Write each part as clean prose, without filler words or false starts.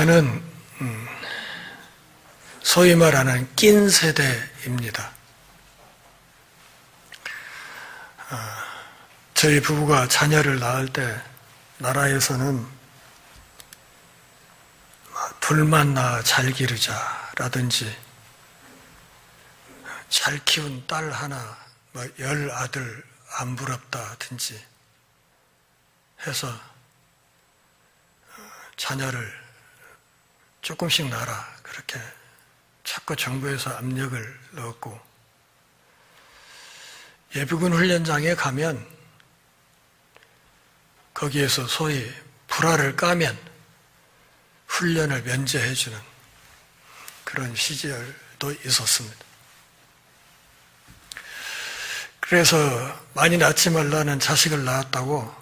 저는 소위 말하는 낀 세대입니다. 저희 부부가 자녀를 낳을 때 나라에서는 둘만 낳아 잘 기르자라든지 잘 키운 딸 하나, 10아들 안 부럽다든지 해서 자녀를 조금씩 낳아라 그렇게 자꾸 정부에서 압력을 넣었고, 예비군 훈련장에 가면 거기에서 소위 불화를 까면 훈련을 면제해주는 그런 시절도 있었습니다. 그래서 많이 낳지 말라는 자식을 낳았다고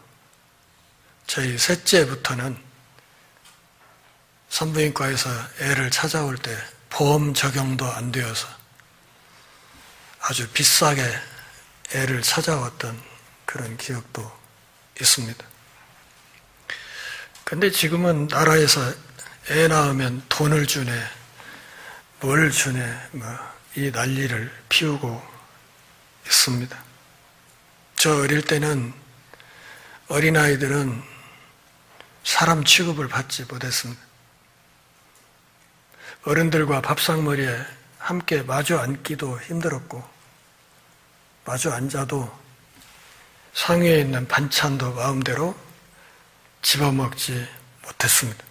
저희 셋째부터는 산부인과에서 애를 찾아올 때 보험 적용도 안 되어서 아주 비싸게 애를 찾아왔던 그런 기억도 있습니다. 근데 지금은 나라에서 애 낳으면 돈을 주네, 뭘 주네, 이 난리를 피우고 있습니다. 저 어릴 때는 어린아이들은 사람 취급을 받지 못했습니다. 어른들과 밥상머리에 함께 마주 앉기도 힘들었고, 마주 앉아도 상위에 있는 반찬도 마음대로 집어먹지 못했습니다.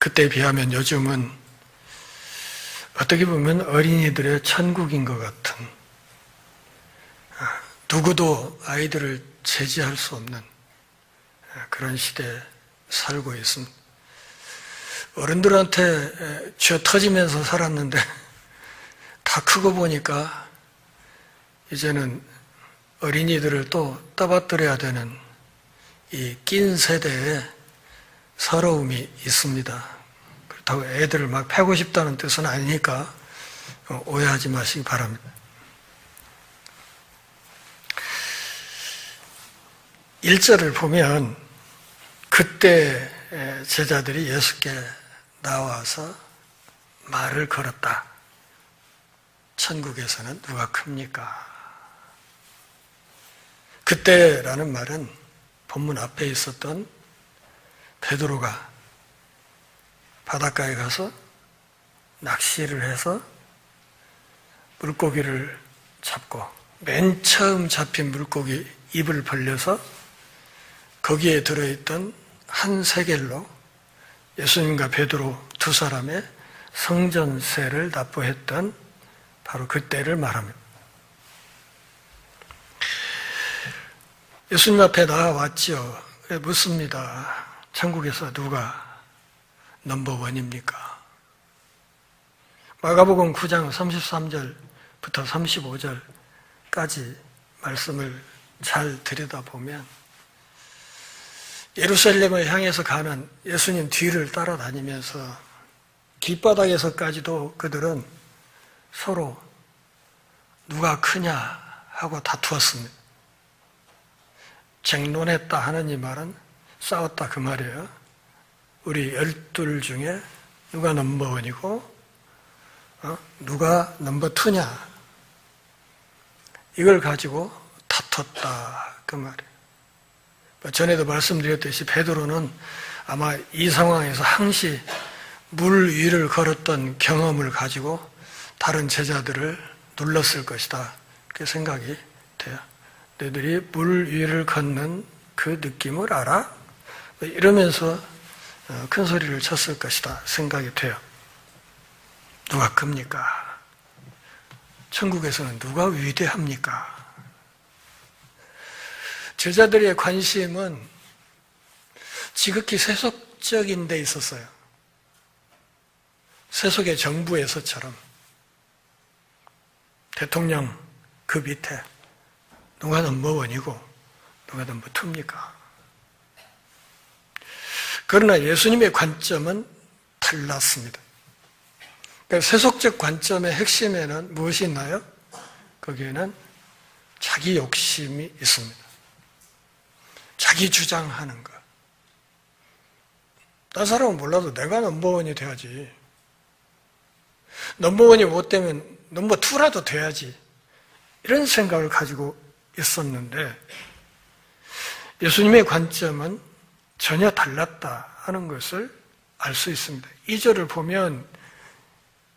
그때에 비하면 요즘은 어떻게 보면 어린이들의 천국인 것 같은, 누구도 아이들을 제지할 수 없는 그런 시대에 살고 있습니다. 어른들한테 쥐어 터지면서 살았는데 다 크고 보니까 이제는 어린이들을 또 떠받들여야 되는 이 낀 세대에 서러움이 있습니다. 그렇다고 애들을 막 패고 싶다는 뜻은 아니니까 오해하지 마시기 바랍니다. 일절을 보면 그때 제자들이 예수께 나와서 말을 걸었다. 천국에서는 누가 큽니까? 그때라는 말은 본문 앞에 있었던 베드로가 바닷가에 가서 낚시를 해서 물고기를 잡고 맨 처음 잡힌 물고기 입을 벌려서 거기에 들어있던 한 세겔로 예수님과 베드로 두 사람의 성전세를 납부했던 바로 그때를 말합니다. 예수님 앞에 나와왔지요. 묻습니다. 천국에서 누가 넘버원입니까? 마가복음 9장 33절부터 35절까지 말씀을 잘 들여다보면 예루살렘을 향해서 가는 예수님 뒤를 따라다니면서 길바닥에서까지도 그들은 서로 누가 크냐 하고 다투었습니다. 쟁론했다 하는 이 말은 싸웠다 그 말이에요. 우리 12 중에 누가 넘버원이고 누가 넘버2냐 이걸 가지고 다퉜다 그 말이에요. 전에도 말씀드렸듯이 베드로는 아마 이 상황에서 항시 물 위를 걸었던 경험을 가지고 다른 제자들을 눌렀을 것이다 그렇게 생각이 돼요. 너희들이 물 위를 걷는 그 느낌을 알아? 이러면서 큰 소리를 쳤을 것이다 생각이 돼요. 누가 큽니까? 천국에서는 누가 위대합니까? 제자들의 관심은 지극히 세속적인 데 있었어요. 세속의 정부에서처럼 대통령 그 밑에 누가 넘버원이고 누가 넘버2입니까? 그러나 예수님의 관점은 달랐습니다. 그러니까 세속적 관점의 핵심에는 무엇이 있나요? 거기에는 자기 욕심이 있습니다. 자기 주장하는 것. 딴 사람은 몰라도 내가 넘버원이 돼야지. 넘버원이 못 되면 넘버2라도 돼야지. 이런 생각을 가지고 있었는데 예수님의 관점은 전혀 달랐다 하는 것을 알 수 있습니다. 2절을 보면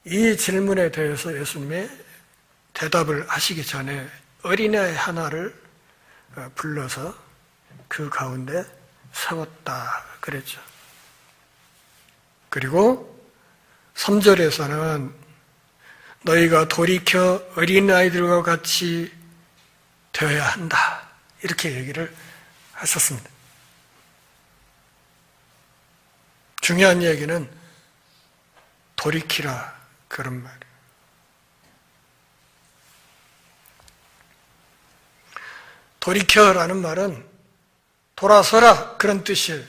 이 질문에 대해서 예수님의 대답을 하시기 전에 어린아이 하나를 불러서 그 가운데 세웠다 그랬죠. 그리고 3절에서는 너희가 돌이켜 어린아이들과 같이 되어야 한다 이렇게 얘기를 하셨습니다. 중요한 얘기는 돌이키라 그런 말이에요. 돌이켜라는 말은 돌아서라 그런 뜻이에요.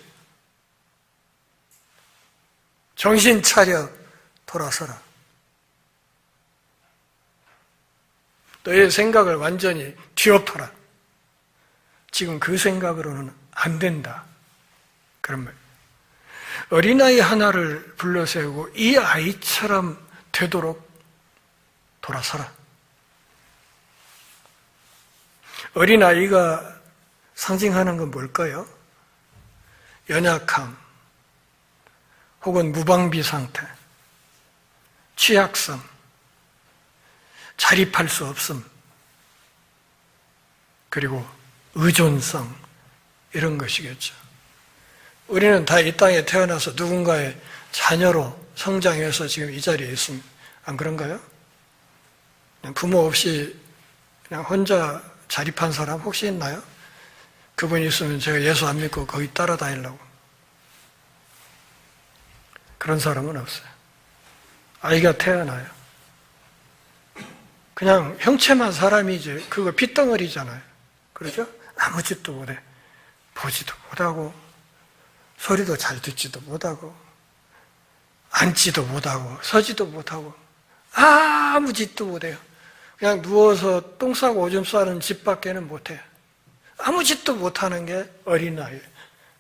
정신 차려 돌아서라. 너의 생각을 완전히 뒤엎어라. 지금 그 생각으로는 안 된다. 그런 말. 어린아이 하나를 불러세우고 이 아이처럼 되도록 돌아서라. 어린아이가 상징하는 건 뭘까요? 연약함, 혹은 무방비 상태, 취약성, 자립할 수 없음, 그리고 의존성, 이런 것이겠죠. 우리는 다 이 땅에 태어나서 누군가의 자녀로 성장해서 지금 이 자리에 있습니다. 안 그런가요? 그냥 부모 없이 그냥 혼자 자립한 사람 혹시 있나요? 그분이 있으면 제가 예수 안 믿고 거기 따라다니려고. 그런 사람은 없어요. 아이가 태어나요. 그냥 형체만 사람이지 그거 핏덩어리잖아요. 그렇죠? 아무 짓도 못해. 보지도 못하고 소리도 잘 듣지도 못하고 앉지도 못하고 서지도 못하고 아무 짓도 못해요. 그냥 누워서 똥 싸고 오줌 싸는 집밖에는 못해요. 아무 짓도 못하는 게 어린아이예요.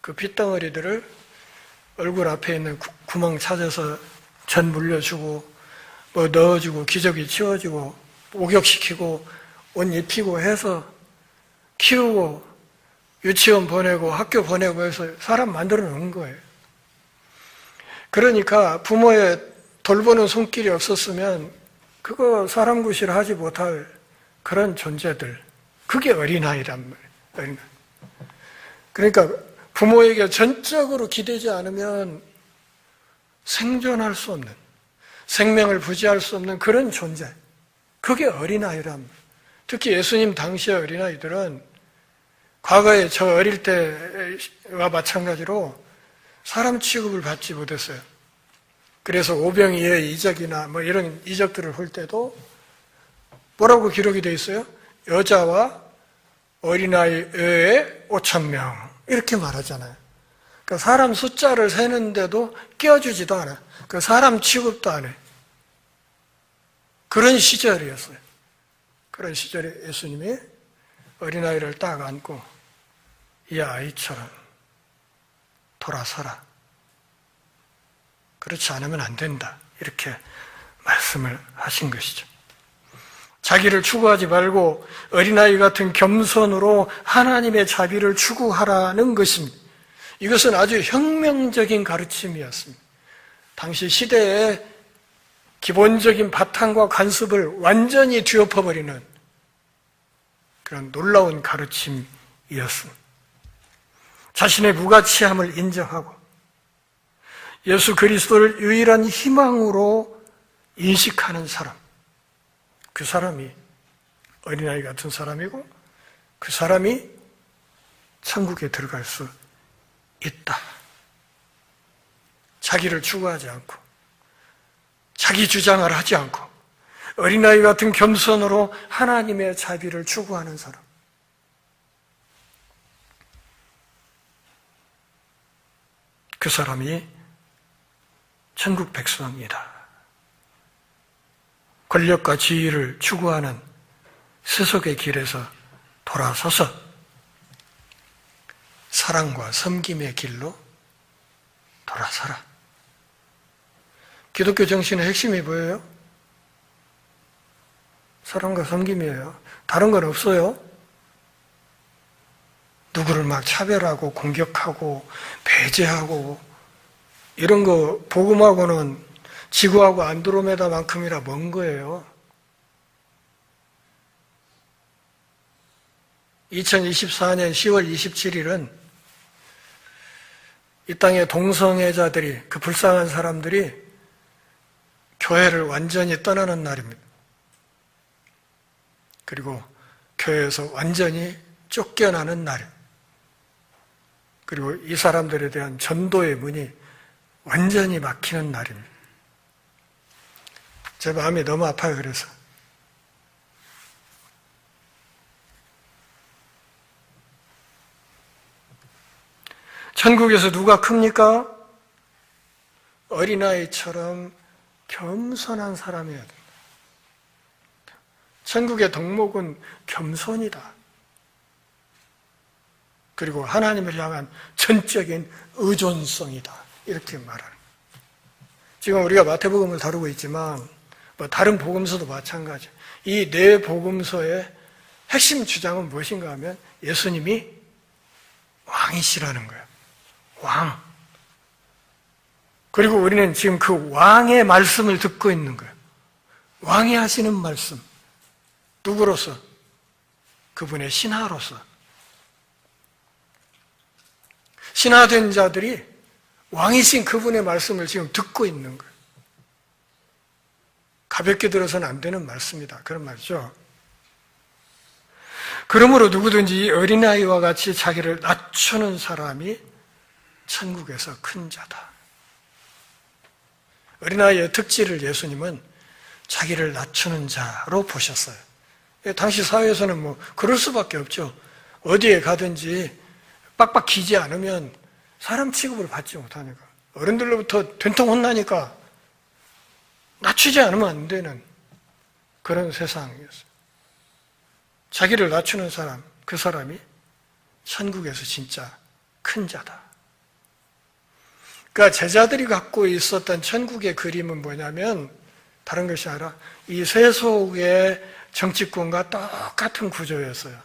그 핏덩어리들을 얼굴 앞에 있는 구멍 찾아서 전 물려주고 뭐 넣어주고 기저귀 치워주고 목욕시키고 옷 입히고 해서 키우고 유치원 보내고 학교 보내고 해서 사람 만들어 놓은 거예요. 그러니까 부모의 돌보는 손길이 없었으면 그거 사람 구실 하지 못할 그런 존재들, 그게 어린아이란 말이에요. 어린아이. 그러니까 부모에게 전적으로 기대지 않으면 생존할 수 없는, 생명을 부지할 수 없는 그런 존재, 그게 어린아이란 말이에요. 특히 예수님 당시의 어린아이들은 과거에 저 어릴 때와 마찬가지로 사람 취급을 받지 못했어요. 그래서 오병이의 이적이나 뭐 이런 이적들을 볼 때도 뭐라고 기록이 되어 있어요? 여자와 어린아이 외에 5,000명 이렇게 말하잖아요. 그러니까 사람 숫자를 세는데도 끼워주지도 않아요. 그 사람 취급도 안 해요. 그런 시절이었어요. 그런 시절에 예수님이 어린아이를 딱 안고 이 아이처럼 돌아서라. 그렇지 않으면 안 된다. 이렇게 말씀을 하신 것이죠. 자기를 추구하지 말고 어린아이 같은 겸손으로 하나님의 자비를 추구하라는 것입니다. 이것은 아주 혁명적인 가르침이었습니다. 당시 시대의 기본적인 바탕과 관습을 완전히 뒤엎어버리는 그런 놀라운 가르침이었습니다. 자신의 무가치함을 인정하고 예수 그리스도를 유일한 희망으로 인식하는 사람, 그 사람이 어린아이 같은 사람이고 그 사람이 천국에 들어갈 수 있다. 자기를 추구하지 않고 자기 주장을 하지 않고 어린아이 같은 겸손으로 하나님의 자비를 추구하는 사람. 그 사람이 천국 백성이다. 권력과 지위를 추구하는 세속의 길에서 돌아서서 사랑과 섬김의 길로 돌아서라. 기독교 정신의 핵심이 뭐예요? 사랑과 섬김이에요. 다른 건 없어요. 누구를 막 차별하고 공격하고 배제하고 이런 거 복음하고는 지구하고 안드로메다만큼이나 먼 거예요. 2024년 10월 27일은 이 땅의 동성애자들이, 그 불쌍한 사람들이 교회를 완전히 떠나는 날입니다. 그리고 교회에서 완전히 쫓겨나는 날. 그리고 이 사람들에 대한 전도의 문이 완전히 막히는 날입니다. 제 마음이 너무 아파요, 그래서. 천국에서 누가 큽니까? 어린아이처럼 겸손한 사람이어야 된다. 천국의 덕목은 겸손이다. 그리고 하나님을 향한 전적인 의존성이다. 이렇게 말하는. 지금 우리가 마태복음을 다루고 있지만 다른 복음서도 마찬가지. 이 네 복음서의 핵심 주장은 무엇인가 하면 예수님이 왕이시라는 거예요. 왕. 그리고 우리는 지금 그 왕의 말씀을 듣고 있는 거예요. 왕이 하시는 말씀. 누구로서? 그분의 신하로서. 신하된 자들이 왕이신 그분의 말씀을 지금 듣고 있는 거예요. 가볍게 들어서는 안 되는 말씀이다. 그런 말이죠. 그러므로 누구든지 어린아이와 같이 자기를 낮추는 사람이 천국에서 큰 자다. 어린아이의 특질을 예수님은 자기를 낮추는 자로 보셨어요. 당시 사회에서는 그럴 수밖에 없죠. 어디에 가든지 빡빡 기지 않으면 사람 취급을 받지 못하니까. 어른들로부터 된통 혼나니까 낮추지 않으면 안 되는 그런 세상이었어요. 자기를 낮추는 사람, 그 사람이 천국에서 진짜 큰 자다. 그러니까 제자들이 갖고 있었던 천국의 그림은 뭐냐면 다른 것이 아니라 이 세속의 정치권과 똑같은 구조였어요.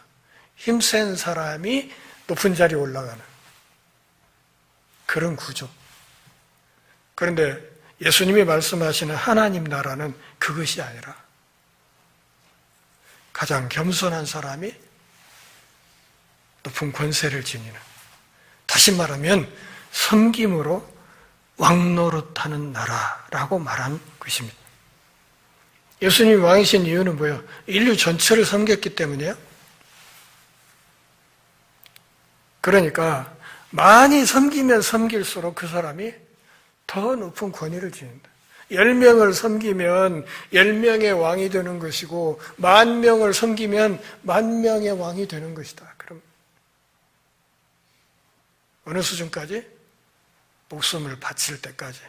힘센 사람이 높은 자리에 올라가는 그런 구조. 그런데 예수님이 말씀하시는 하나님 나라는 그것이 아니라 가장 겸손한 사람이 높은 권세를 지니는, 다시 말하면 섬김으로 왕노릇하는 나라라고 말한 것입니다. 예수님이 왕이신 이유는 뭐예요? 인류 전체를 섬겼기 때문이에요. 그러니까 많이 섬기면 섬길수록 그 사람이 더 높은 권위를 지닌다. 10명을 섬기면 10명의 왕이 되는 것이고 10,000명을 섬기면 10,000명의 왕이 되는 것이다. 그럼 어느 수준까지? 목숨을 바칠 때까지.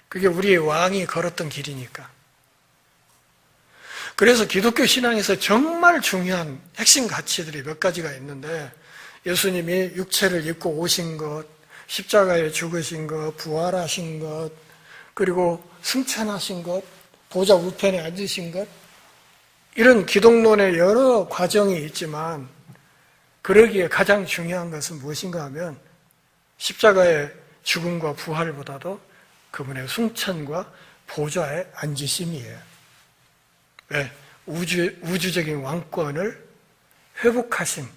그게 우리의 왕이 걸었던 길이니까. 그래서 기독교 신앙에서 정말 중요한 핵심 가치들이 몇 가지가 있는데, 예수님이 육체를 입고 오신 것, 십자가에 죽으신 것, 부활하신 것, 그리고 승천하신 것, 보좌 우편에 앉으신 것, 이런 기독론의 여러 과정이 있지만 그러기에 가장 중요한 것은 무엇인가 하면 십자가의 죽음과 부활보다도 그분의 승천과 보좌에 앉으심이에요. 왜? 우주적인 왕권을 회복하신,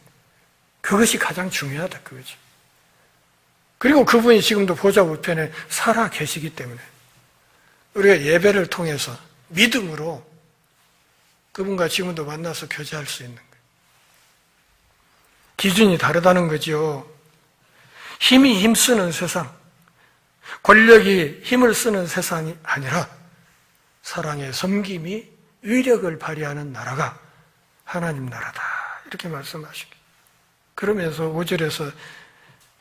그것이 가장 중요하다, 그거죠. 그리고 그분이 지금도 보좌 우편에 살아 계시기 때문에 우리가 예배를 통해서 믿음으로 그분과 지금도 만나서 교제할 수 있는 거예요. 기준이 다르다는 거죠. 힘이 힘쓰는 세상, 권력이 힘을 쓰는 세상이 아니라 사랑의 섬김이 위력을 발휘하는 나라가 하나님 나라다. 이렇게 말씀하십니다. 그러면서 5절에서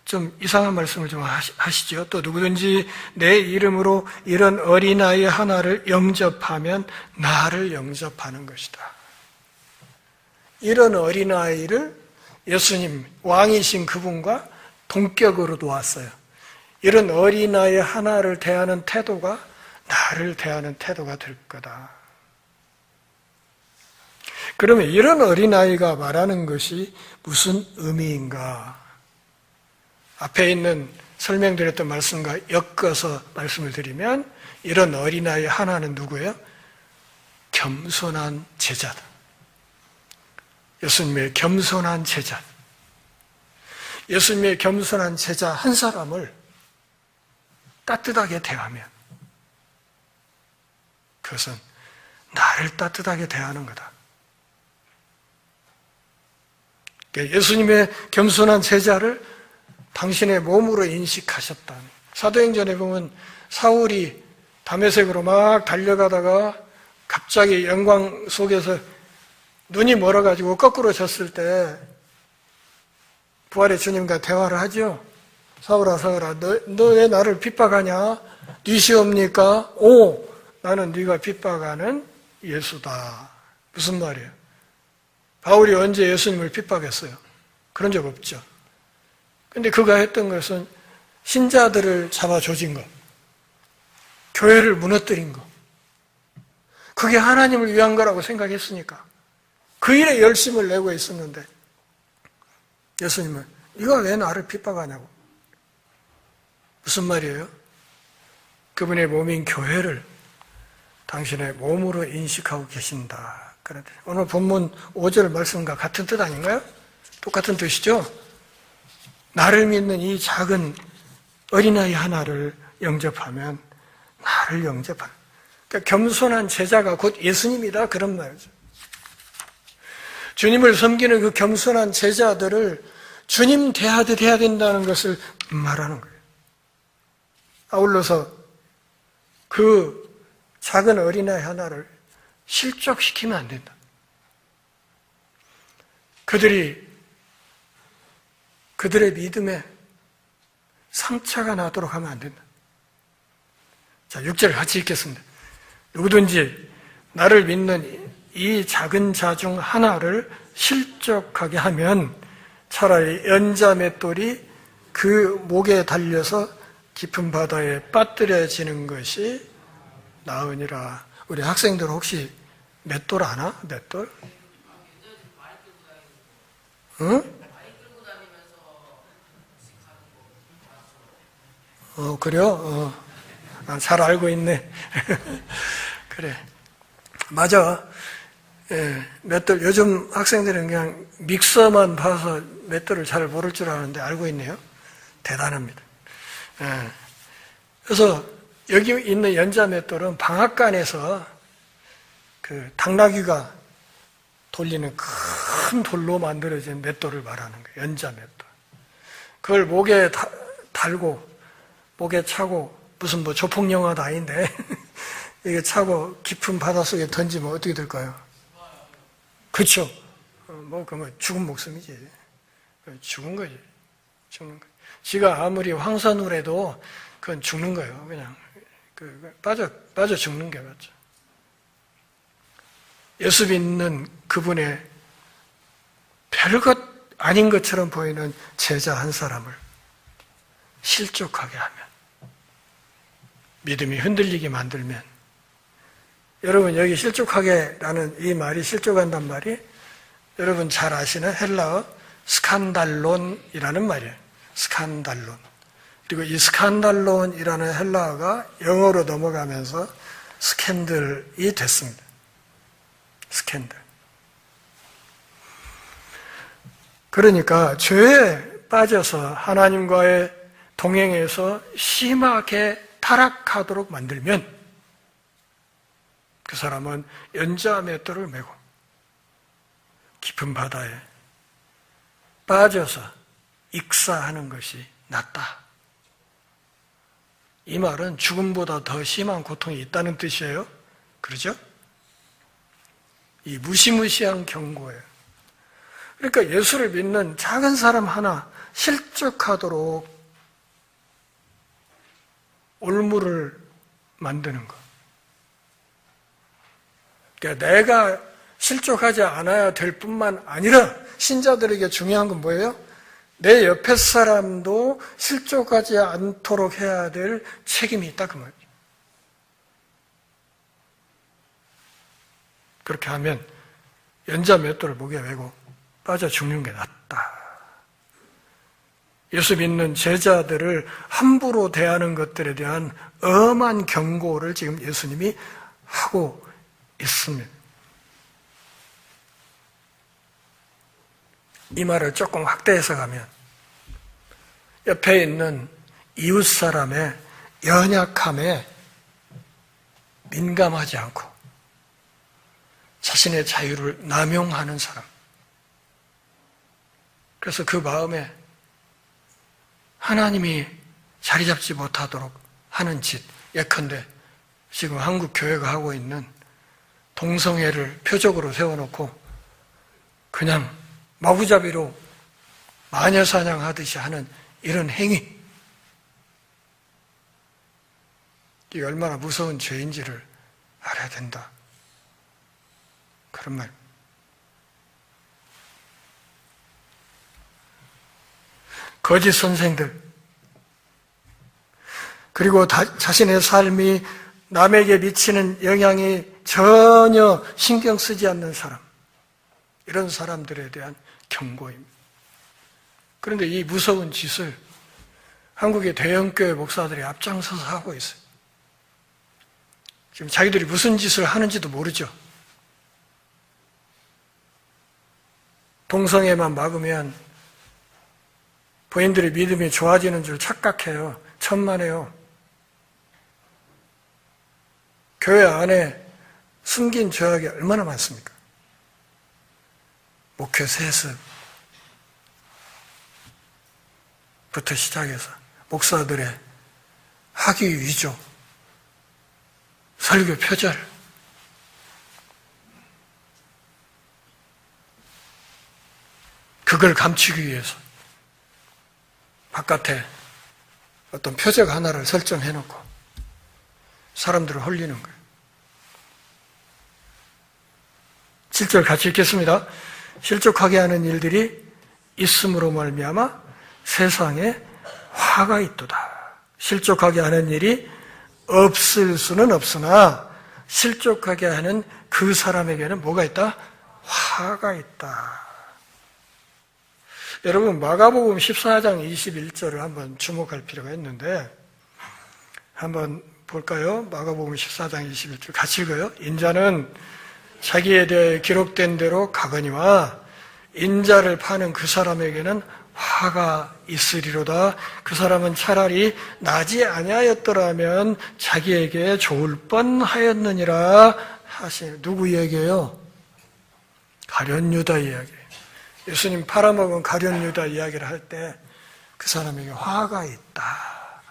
좀 이상한 말씀을 좀 하시죠. 또 누구든지 내 이름으로 이런 어린아이 하나를 영접하면 나를 영접하는 것이다. 이런 어린아이를 예수님, 왕이신 그분과 동격으로 놓았어요. 이런 어린아이 하나를 대하는 태도가 나를 대하는 태도가 될 거다. 그러면 이런 어린아이가 말하는 것이 무슨 의미인가? 앞에 있는 설명드렸던 말씀과 엮어서 말씀을 드리면 이런 어린아이 하나는 누구예요? 겸손한 제자다. 예수님의 겸손한 제자. 예수님의 겸손한 제자 한 사람을 따뜻하게 대하면 그것은 나를 따뜻하게 대하는 거다. 예수님의 겸손한 제자를 당신의 몸으로 인식하셨다. 사도행전에 보면 사울이 다메섹으로 막 달려가다가 갑자기 영광 속에서 눈이 멀어가지고 거꾸로 졌을 때 부활의 주님과 대화를 하죠. 사울아 사울아 너 왜 나를 핍박하냐? 네 시옵니까? 오, 나는 네가 핍박하는 예수다. 무슨 말이에요? 바울이 언제 예수님을 핍박했어요? 그런 적 없죠. 근데 그가 했던 것은 신자들을 잡아 조진 것, 교회를 무너뜨린 것, 그게 하나님을 위한 거라고 생각했으니까 그 일에 열심을 내고 있었는데 예수님은 네가 왜 나를 핍박하냐고. 무슨 말이에요? 그분의 몸인 교회를 당신의 몸으로 인식하고 계신다. 그런데 오늘 본문 5절 말씀과 같은 뜻 아닌가요? 똑같은 뜻이죠? 나를 믿는 이 작은 어린아이 하나를 영접하면 나를 영접하는, 그러니까 겸손한 제자가 곧 예수님이다, 그런 말이죠. 주님을 섬기는 그 겸손한 제자들을 주님 대하듯 해야 된다는 것을 말하는 거예요. 아울러서 그 작은 어린아이 하나를 실족시키면 안 된다. 그들의 믿음에 상처가 나도록 하면 안 된다. 자, 6절 같이 읽겠습니다. 누구든지 나를 믿는 이 작은 자 중 하나를 실족하게 하면 차라리 연자 맷돌이 그 목에 달려서 깊은 바다에 빠뜨려지는 것이 나으니라. 우리 학생들 혹시 맷돌 아나? 맷돌? 응? 그래요? 잘 알고 있네. 그래. 맞아. 예, 맷돌, 요즘 학생들은 그냥 믹서만 봐서 맷돌을 잘 모를 줄 아는데 알고 있네요. 대단합니다. 예. 그래서 여기 있는 연자 맷돌은 방앗간에서 그 당나귀가 돌리는 큰 돌로 만들어진 맷돌을 말하는 거예요. 연자 맷돌. 그걸 목에 달고, 목에 차고, 무슨 뭐 조폭영화도 아닌데, 이게 차고 깊은 바닷속에 던지면 어떻게 될까요? 그렇죠. 그러면 죽은 목숨이지. 죽은 거지. 죽는 거. 지가 아무리 황선우래도 그건 죽는 거예요. 그냥 빠져 죽는 게 맞죠. 예수 믿는 그분의 별것 아닌 것처럼 보이는 제자 한 사람을 실족하게 하면, 믿음이 흔들리게 만들면, 여러분 여기 실족하게라는 이 말이, 실족한단 말이 여러분 잘 아시는 헬라어 스칸달론이라는 말이에요. 스칸달론. 그리고 이 스칸달론이라는 헬라어가 영어로 넘어가면서 스캔들이 됐습니다. 스캔들. 그러니까 죄에 빠져서 하나님과의 동행에서 심하게 타락하도록 만들면 그 사람은 연자 맷돌을 메고 깊은 바다에 빠져서 익사하는 것이 낫다. 이 말은 죽음보다 더 심한 고통이 있다는 뜻이에요. 그러죠? 이 무시무시한 경고예요. 그러니까 예수를 믿는 작은 사람 하나 실족하도록 올무를 만드는 것. 그러니까 내가 실족하지 않아야 될 뿐만 아니라 신자들에게 중요한 건 뭐예요? 내 옆에 사람도 실족하지 않도록 해야 될 책임이 있다 그 말이에요. 그렇게 하면 연자 맷돌을 목에 메고 빠져 죽는 게 낫다. 예수 믿는 제자들을 함부로 대하는 것들에 대한 엄한 경고를 지금 예수님이 하고 있습니다. 이 말을 조금 확대해서 가면 옆에 있는 이웃 사람의 연약함에 민감하지 않고 자신의 자유를 남용하는 사람. 그래서 그 마음에 하나님이 자리 잡지 못하도록 하는 짓, 예컨대 지금 한국 교회가 하고 있는 동성애를 표적으로 세워놓고 그냥 마구잡이로 마녀사냥하듯이 하는 이런 행위, 이게 얼마나 무서운 죄인지를 알아야 된다. 그런 말. 거짓 선생들, 그리고 자신의 삶이 남에게 미치는 영향이 전혀 신경 쓰지 않는 사람, 이런 사람들에 대한 경고입니다. 그런데 이 무서운 짓을 한국의 대형교회 목사들이 앞장서서 하고 있어요. 지금 자기들이 무슨 짓을 하는지도 모르죠. 동성애만 막으면 부인들의 믿음이 좋아지는 줄 착각해요. 천만에요. 교회 안에 숨긴 죄악이 얼마나 많습니까? 목회 세습부터 시작해서 목사들의 학위 위조, 설교 표절, 그걸 감추기 위해서 바깥에 어떤 표적 하나를 설정해놓고 사람들을 홀리는 거예요. 7절 같이 읽겠습니다. 실족하게 하는 일들이 있음으로 말미암아 세상에 화가 있도다. 실족하게 하는 일이 없을 수는 없으나 실족하게 하는 그 사람에게는 뭐가 있다? 화가 있다. 여러분, 마가복음 14장 21절을 한번 주목할 필요가 있는데 한번 볼까요? 마가복음 14장 21절 같이 읽어요. 인자는 자기에 대해 기록된 대로 가거니와 인자를 파는 그 사람에게는 화가 있으리로다. 그 사람은 차라리 나지 아니하였더라면 자기에게 좋을 뻔하였느니라 하시니. 누구 이야기예요? 가룟 유다 이야기. 예수님 팔아먹은 가룟 유다 이야기를 할 때 그 사람에게 화가 있다.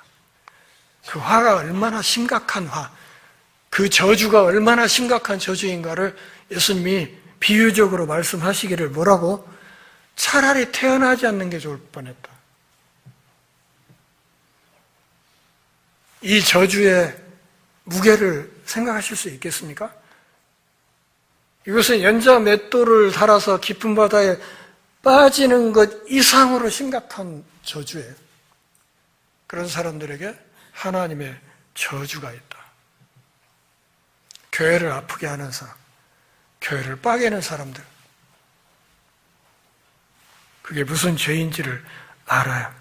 그 화가 얼마나 심각한 화, 그 저주가 얼마나 심각한 저주인가를 예수님이 비유적으로 말씀하시기를 뭐라고? 차라리 태어나지 않는 게 좋을 뻔했다. 이 저주의 무게를 생각하실 수 있겠습니까? 이것은 연자 맷돌을 달아서 깊은 바다에 빠지는 것 이상으로 심각한 저주예요. 그런 사람들에게 하나님의 저주가 있다. 교회를 아프게 하는 사람, 교회를 빠개는 사람들, 그게 무슨 죄인지를 알아요.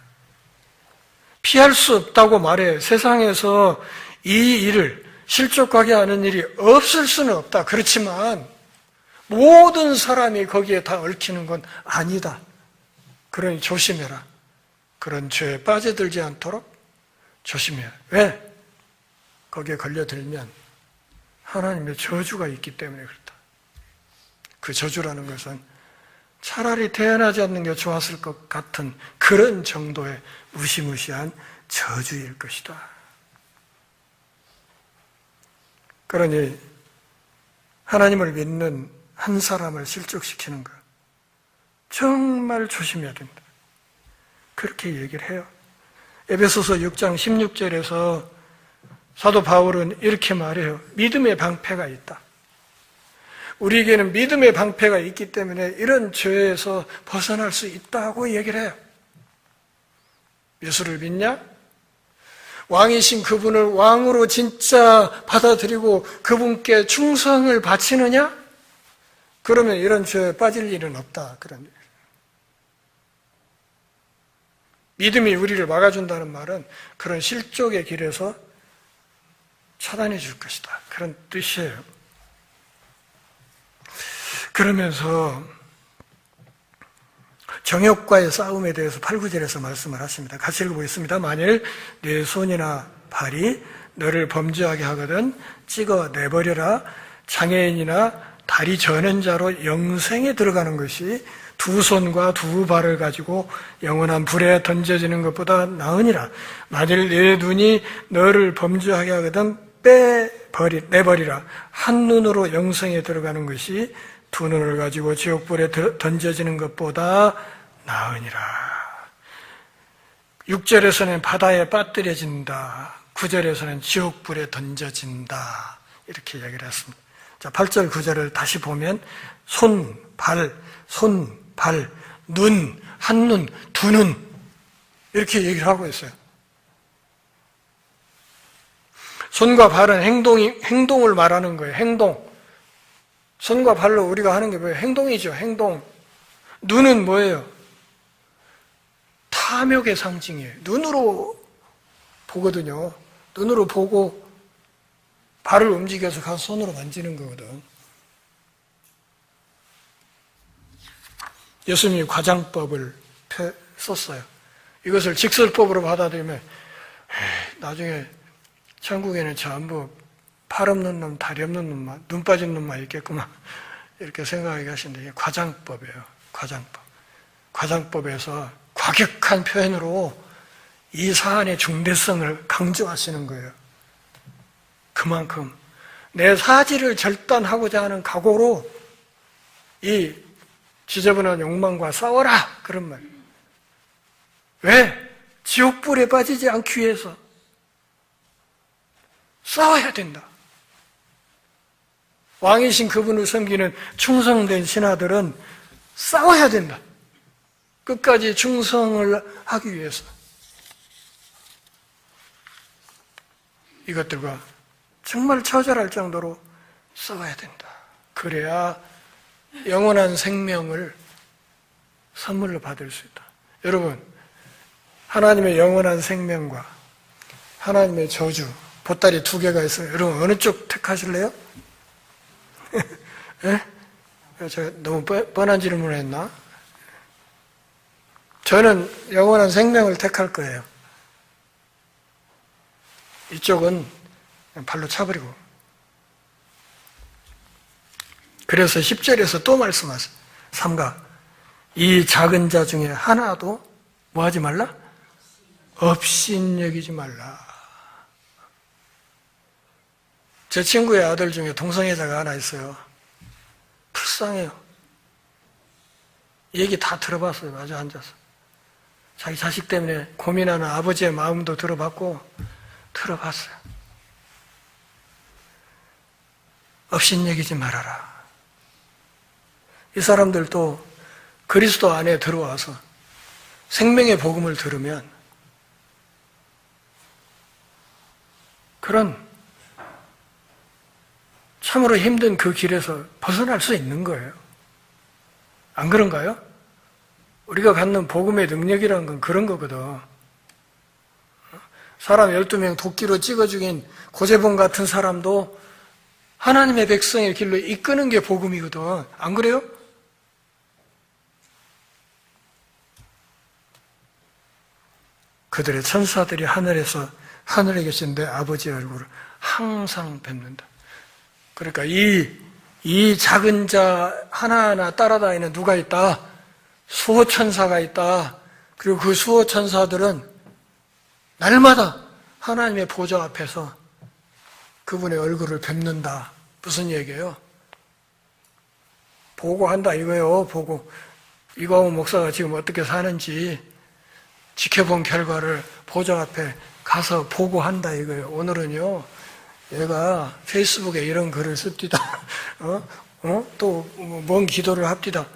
피할 수 없다고 말해요. 세상에서 이 일을 실족하게 하는 일이 없을 수는 없다. 그렇지만 모든 사람이 거기에 다 얽히는 건 아니다. 그러니 조심해라. 그런 죄에 빠져들지 않도록 조심해야. 왜? 거기에 걸려들면 하나님의 저주가 있기 때문에 그렇다. 그 저주라는 것은 차라리 태어나지 않는 게 좋았을 것 같은 그런 정도의 무시무시한 저주일 것이다. 그러니 하나님을 믿는 한 사람을 실족시키는 것 정말 조심해야 된다. 그렇게 얘기를 해요. 에베소서 6장 16절에서 사도 바울은 이렇게 말해요. 믿음의 방패가 있다. 우리에게는 믿음의 방패가 있기 때문에 이런 죄에서 벗어날 수 있다고 얘기를 해요. 예수를 믿냐? 왕이신 그분을 왕으로 진짜 받아들이고 그분께 충성을 바치느냐? 그러면 이런 죄에 빠질 일은 없다. 그런 얘기예요. 믿음이 우리를 막아준다는 말은 그런 실족의 길에서 차단해 줄 것이다. 그런 뜻이에요. 그러면서 정욕과의 싸움에 대해서 8, 9절에서 말씀을 하십니다. 같이 읽어보겠습니다. 만일 네 손이나 발이 너를 범죄하게 하거든 찍어 내버려라. 장애인이나 다리 저는 자로 영생에 들어가는 것이 두 손과 두 발을 가지고 영원한 불에 던져지는 것보다 나으니라. 만일 네 눈이 너를 범죄하게 하거든 내버리라. 한 눈으로 영생에 들어가는 것이 두 눈을 가지고 지옥불에 던져지는 것보다 나으니라. 6절에서는 바다에 빠뜨려진다. 9절에서는 지옥불에 던져진다. 이렇게 이야기를 했습니다. 자, 8절, 9절을 다시 보면 손, 발, 눈, 한눈, 두 눈 이렇게 얘기를 하고 있어요. 손과 발은 행동을 말하는 거예요. 행동. 손과 발로 우리가 하는 게 뭐예요? 행동이죠. 행동. 눈은 뭐예요? 탐욕의 상징이에요. 눈으로 보거든요. 눈으로 보고 발을 움직여서 가서 손으로 만지는 거거든. 예수님이 과장법을 썼어요. 이것을 직설법으로 받아들이면 나중에 천국에는 전부 팔 없는 놈, 다리 없는 놈만, 눈 빠진 놈만 있겠구만 이렇게 생각하게 하시는데 이게 과장법이에요. 과장법. 과장법에서 과격한 표현으로 이 사안의 중대성을 강조하시는 거예요. 그만큼 내 사지를 절단하고자 하는 각오로 이 지저분한 욕망과 싸워라 그런 말. 왜? 지옥불에 빠지지 않기 위해서 싸워야 된다. 왕이신 그분을 섬기는 충성된 신하들은 싸워야 된다. 끝까지 충성을 하기 위해서 이것들과 정말 처절할 정도로 싸워야 된다. 그래야 영원한 생명을 선물로 받을 수 있다. 여러분, 하나님의 영원한 생명과 하나님의 저주, 보따리 두 개가 있어요. 여러분, 어느 쪽 택하실래요? 네? 제가 너무 뻔한 질문을 했나? 저는 영원한 생명을 택할 거예요. 이쪽은 그냥 발로 차버리고. 그래서 10절에서 또 말씀하세요. 3가 이 작은 자 중에 하나도 뭐 하지 말라? 업신여기지 말라. 제 친구의 아들 중에 동성애자가 하나 있어요. 불쌍해요. 얘기 다 들어봤어요. 마주 앉아서. 자기 자식 때문에 고민하는 아버지의 마음도 들어봤고 들어봤어요. 업신여기지 말아라. 이 사람들도 그리스도 안에 들어와서 생명의 복음을 들으면 그런 참으로 힘든 그 길에서 벗어날 수 있는 거예요. 안 그런가요? 우리가 갖는 복음의 능력이라는 건 그런 거거든. 사람 12명 도끼로 찍어 죽인 고재봉 같은 사람도 하나님의 백성의 길로 이끄는 게 복음이거든. 안 그래요? 그들의 천사들이 하늘에 계신 내 아버지의 얼굴을 항상 뵙는다. 그러니까 이 작은 자 하나하나 따라다니는 누가 있다? 수호천사가 있다. 그리고 그 수호천사들은 날마다 하나님의 보좌 앞에서 그분의 얼굴을 뵙는다. 무슨 얘기예요? 보고한다 이거예요. 보고 이광호 목사가 지금 어떻게 사는지 지켜본 결과를 보좌 앞에 가서 보고한다 이거예요. 오늘은요, 얘가 페이스북에 이런 글을 씁디다. 또 뭔 기도를 합디다.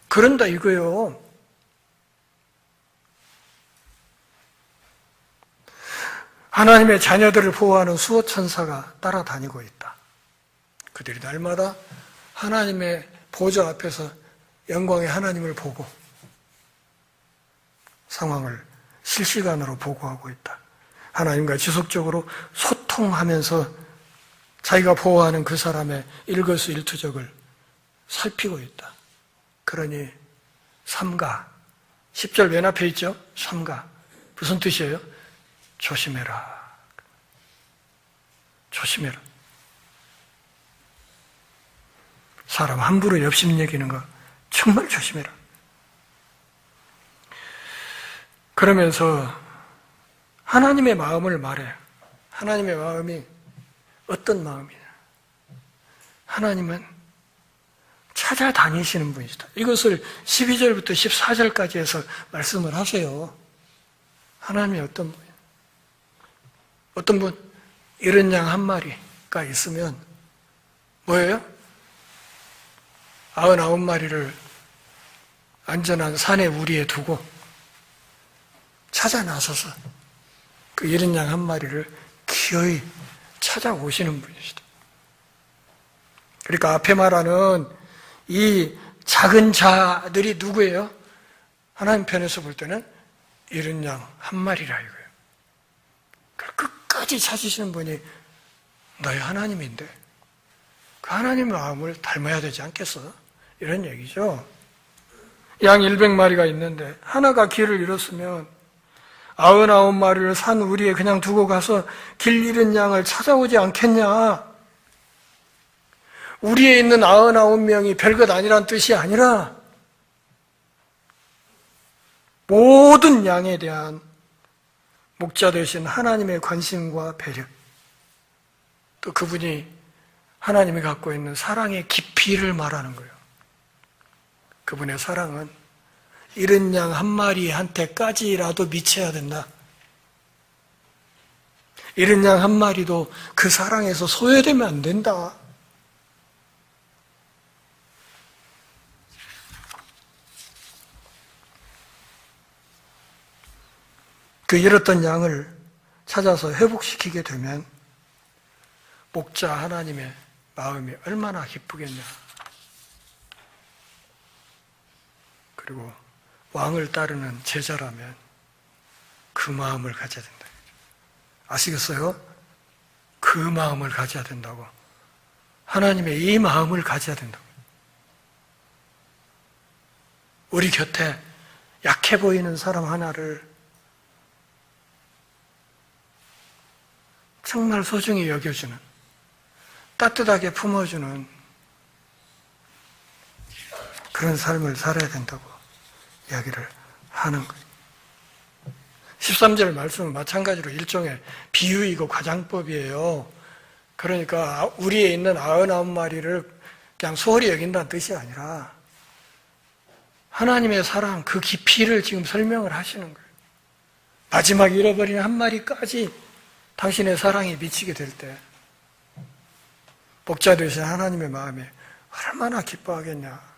그런다 이거예요. 하나님의 자녀들을 보호하는 수호 천사가 따라다니고 있다. 그들이 날마다 하나님의 보좌 앞에서 영광의 하나님을 보고 상황을 실시간으로 보고하고 있다. 하나님과 지속적으로 소통하면서 자기가 보호하는 그 사람의 일거수일투족을 살피고 있다. 그러니 삼가, 10절 맨 앞에 있죠? 삼가. 무슨 뜻이에요? 조심해라. 조심해라. 사람 함부로 업신여기는 거 정말 조심해라. 그러면서 하나님의 마음을 말해요. 하나님의 마음이 어떤 마음이냐. 하나님은 찾아다니시는 분이시다. 이것을 12절부터 14절까지 해서 말씀을 하세요. 하나님이 어떤 분이냐. 어떤 분, 이런 양 한 마리가 있으면 뭐예요? 99마리를 안전한 산의 우리에 두고 찾아 나서서 그 이른 양 한 마리를 기어이 찾아오시는 분이시다. 그러니까 앞에 말하는 이 작은 자들이 누구예요? 하나님 편에서 볼 때는 이른 양 한 마리라 이거예요. 끝까지 찾으시는 분이 너희 하나님인데 그 하나님의 마음을 닮아야 되지 않겠어? 이런 얘기죠. 양 100마리가 있는데 하나가 길을 잃었으면 99마리를 산 우리에 그냥 두고 가서 길 잃은 양을 찾아오지 않겠냐? 우리에 있는 99명이 별것 아니란 뜻이 아니라 모든 양에 대한 목자 되신 하나님의 관심과 배려, 또 그분이 하나님이 갖고 있는 사랑의 깊이를 말하는 거예요. 그분의 사랑은 이른 양 한 마리한테까지라도 미쳐야 된다. 이른 양 한 마리도 그 사랑에서 소외되면 안 된다. 그 잃었던 양을 찾아서 회복시키게 되면 목자 하나님의 마음이 얼마나 기쁘겠냐. 그리고 왕을 따르는 제자라면 그 마음을 가져야 된다. 아시겠어요? 그 마음을 가져야 된다고. 하나님의 이 마음을 가져야 된다고. 우리 곁에 약해 보이는 사람 하나를 정말 소중히 여겨주는, 따뜻하게 품어주는 그런 삶을 살아야 된다고 이야기를 하는 거예요. 13절 말씀은 마찬가지로 일종의 비유이고 과장법이에요. 그러니까 우리에 있는 99마리를 그냥 소홀히 여긴다는 뜻이 아니라 하나님의 사랑, 그 깊이를 지금 설명을 하시는 거예요. 마지막 잃어버린 한 마리까지 당신의 사랑이 미치게 될 때 목자 되신 하나님의 마음이 얼마나 기뻐하겠냐.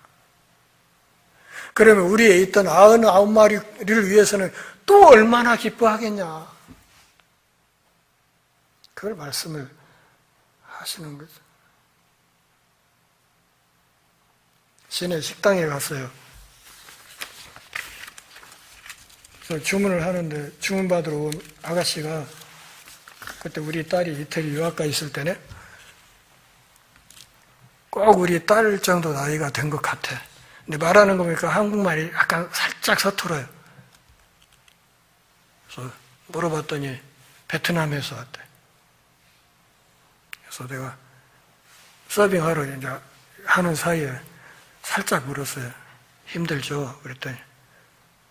그러면 우리에 있던 99마리를 위해서는 또 얼마나 기뻐하겠냐. 그걸 말씀을 하시는 거죠. 시내 식당에 갔어요. 그래서 주문을 하는데 주문 받으러 온 아가씨가 그때 우리 딸이 이태리 유학가 있을 때네 꼭 우리 딸 정도 나이가 된 것 같아. 근데 말하는 거 보니까 한국말이 약간 살짝 서툴어요. 그래서 물어봤더니 베트남에서 왔대. 그래서 내가 서빙하러 이제 하는 사이에 살짝 물었어요. 힘들죠? 그랬더니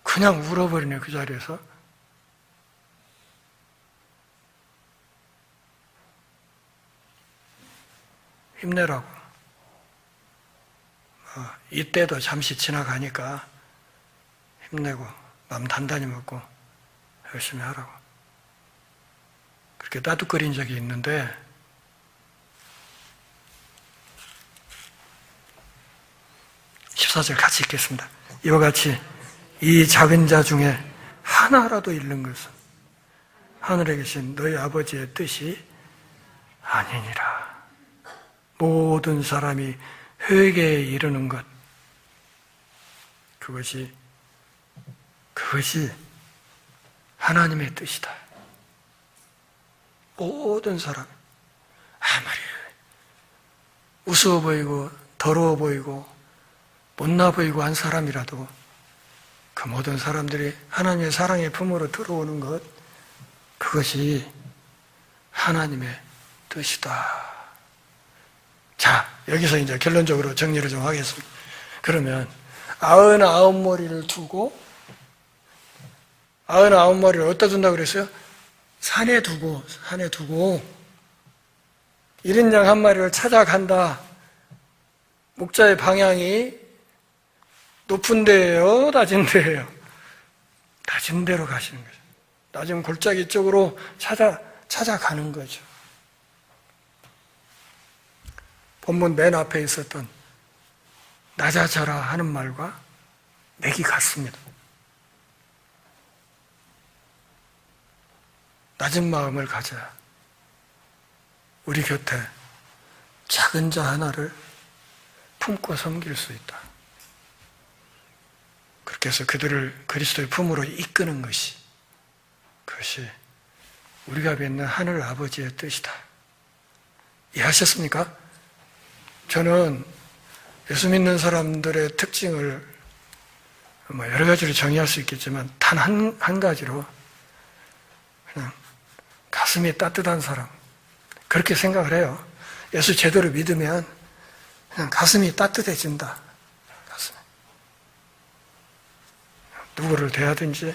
그냥 울어버리네, 그 자리에서. 힘내라고. 이때도 잠시 지나가니까 힘내고 마음 단단히 먹고 열심히 하라고. 그렇게 따뜻거린 적이 있는데 14절 같이 읽겠습니다. 이와 같이 이 작은 자 중에 하나라도 잃는 것은 하늘에 계신 너희 아버지의 뜻이 아니니라. 모든 사람이 회개에 이르는 것, 그것이 하나님의 뜻이다. 모든 사람, 아무리 우스워 보이고 더러워 보이고 못나 보이고 한 사람이라도 그 모든 사람들이 하나님의 사랑의 품으로 들어오는 것, 그것이 하나님의 뜻이다. 자, 여기서 이제 결론적으로 정리를 좀 하겠습니다. 그러면 99머리를 두고, 99머리를 어디다 둔다고 그랬어요? 산에 두고 1인 양 한 마리를 찾아간다. 목자의 방향이 높은 데예요, 낮은 데예요? 낮은 데로 가시는 거죠. 낮은 골짜기 쪽으로 찾아가는 거죠. 본문 맨 앞에 있었던 낮아져라 하는 말과 맥이 같습니다. 낮은 마음을 가져야 우리 곁에 작은 자 하나를 품고 섬길 수 있다. 그렇게 해서 그들을 그리스도의 품으로 이끄는 것이, 그것이 우리가 뵙는 하늘 아버지의 뜻이다. 이해하셨습니까? 저는 예수 믿는 사람들의 특징을 여러 가지로 정의할 수 있겠지만 단 한 가지로 그냥 가슴이 따뜻한 사람, 그렇게 생각을 해요. 예수 제대로 믿으면 그냥 가슴이 따뜻해진다. 가슴이. 누구를 대하든지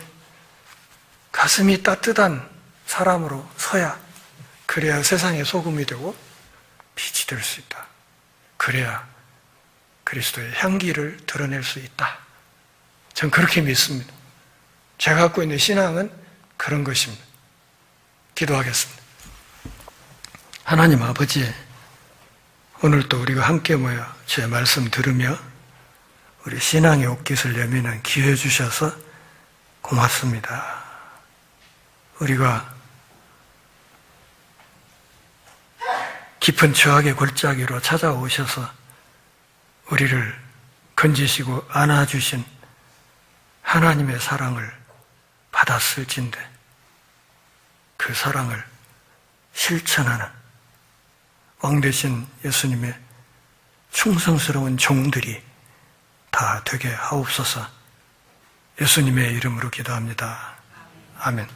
가슴이 따뜻한 사람으로 서야, 그래야 세상의 소금이 되고 빛이 될 수 있다. 그래야 그리스도의 향기를 드러낼 수 있다. 전 그렇게 믿습니다. 제가 갖고 있는 신앙은 그런 것입니다. 기도하겠습니다. 하나님 아버지, 오늘 또 우리가 함께 모여 주의 말씀 들으며 우리 신앙의 옷깃을 여미는 기회 주셔서 고맙습니다. 우리가 깊은 죄악의 골짜기로 찾아오셔서 우리를 건지시고 안아주신 하나님의 사랑을 받았을진데 그 사랑을 실천하는 왕 되신 예수님의 충성스러운 종들이 다 되게 하옵소서. 예수님의 이름으로 기도합니다. 아멘.